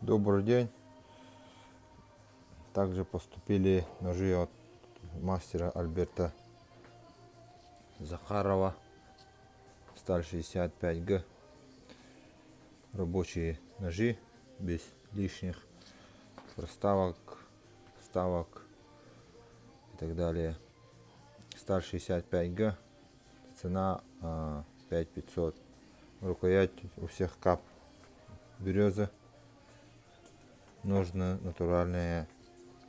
Добрый день. Также поступили ножи от мастера Альберта Захарова. Сталь 65Г. Рабочие ножи без лишних проставок, вставок и так далее. Сталь 65Г. Цена 5500. Рукоять у всех кап береза. Ножна натуральная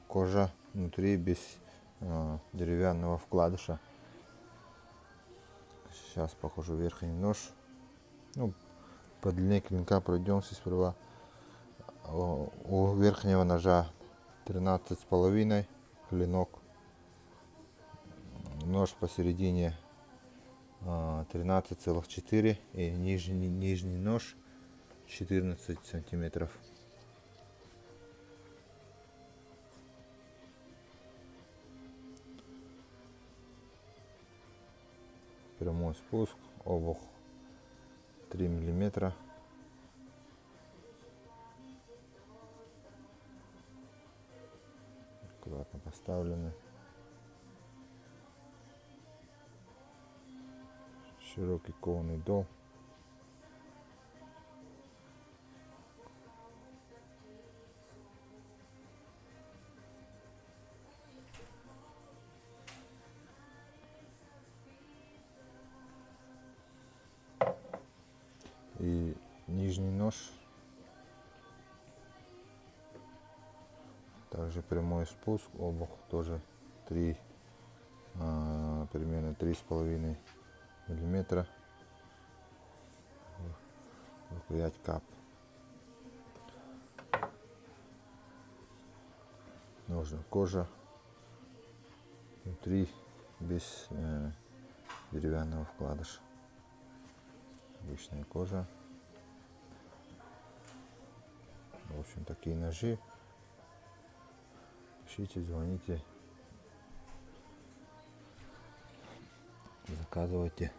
кожа, внутри без деревянного вкладыша. Сейчас покажу верхний нож. По длине клинка пройдемся сперва. У верхнего ножа 13,5 клинок. Нож посередине 13,4 и нижний нож 14 сантиметров. Прямой спуск, обух 3 миллиметра. Аккуратно поставлены. Широкий кованый дол. И нижний нож. Также прямой спуск, обух тоже 3, примерно 3,5 миллиметра. Рукоять кап. Ножна кожа. Внутри без деревянного вкладыша. Обычная кожа. В общем, такие ножи. Пишите, звоните, заказывайте.